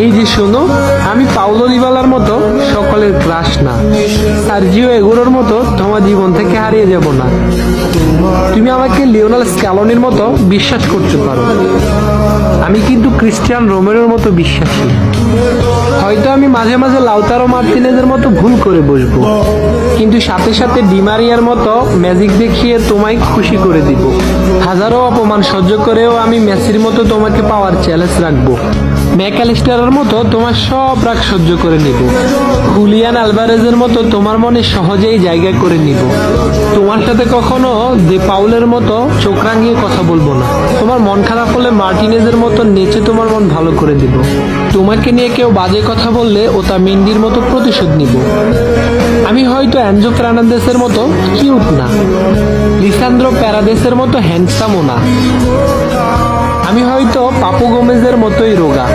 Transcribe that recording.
এই যে শোনো, আমি পাউলো দিবালার মতো সকলের ক্রাশ না, সার্জিও এগুরোর মতো তোমার জীবন থেকে হারিয়ে যাব না। তুমি আমাকে লিওনেল স্ক্যালোনির মতো বিশ্বাস করতে পারো, আমি কিন্তু ক্রিস্টিয়ান রোমেরোর মতো বিশ্বাসী। হয়তো আমি মাঝে মাঝে লাউতারো মার্টিনেজের মতো ভুল করে বসবো, কিন্তু সাথে সাথে ডিমারিয়ার মতো ম্যাজিক দেখিয়ে তোমায় খুশি করে দিব। হাজারো অপমান সহ্য করেও আমি মেসির মতো তোমাকে পাওয়ার চ্যালেঞ্জ রাখবো। ম্যাকালিস্টারের মতো তোমার সব রাগ সহ্য করে নিব। হুলিয়ান আলভারেজের মতো তোমার মনে সহজেই জায়গা করে নিব। তোমার সাথে কখনো দে পাউলের মতো চোখ রাঙিয়ে কথা বলবো না। তোমার মন খারাপ হলে মার্টিনেজের মতো নেচে তোমার মন ভালো করে দিব। তোমাকে নিয়ে কেউ বাজে কথা বললে ওটা মিন্ডির মতো প্রতিশোধ নিব। আমি হয়তো অ্যানজো ফার্নান্দেসের মতো কিউট না, লিসান্দ্রো প্যারাদেসের মতো হ্যান্ডসামও না, আমি হয়তো পাপু গোমেজের মতোই রোগা,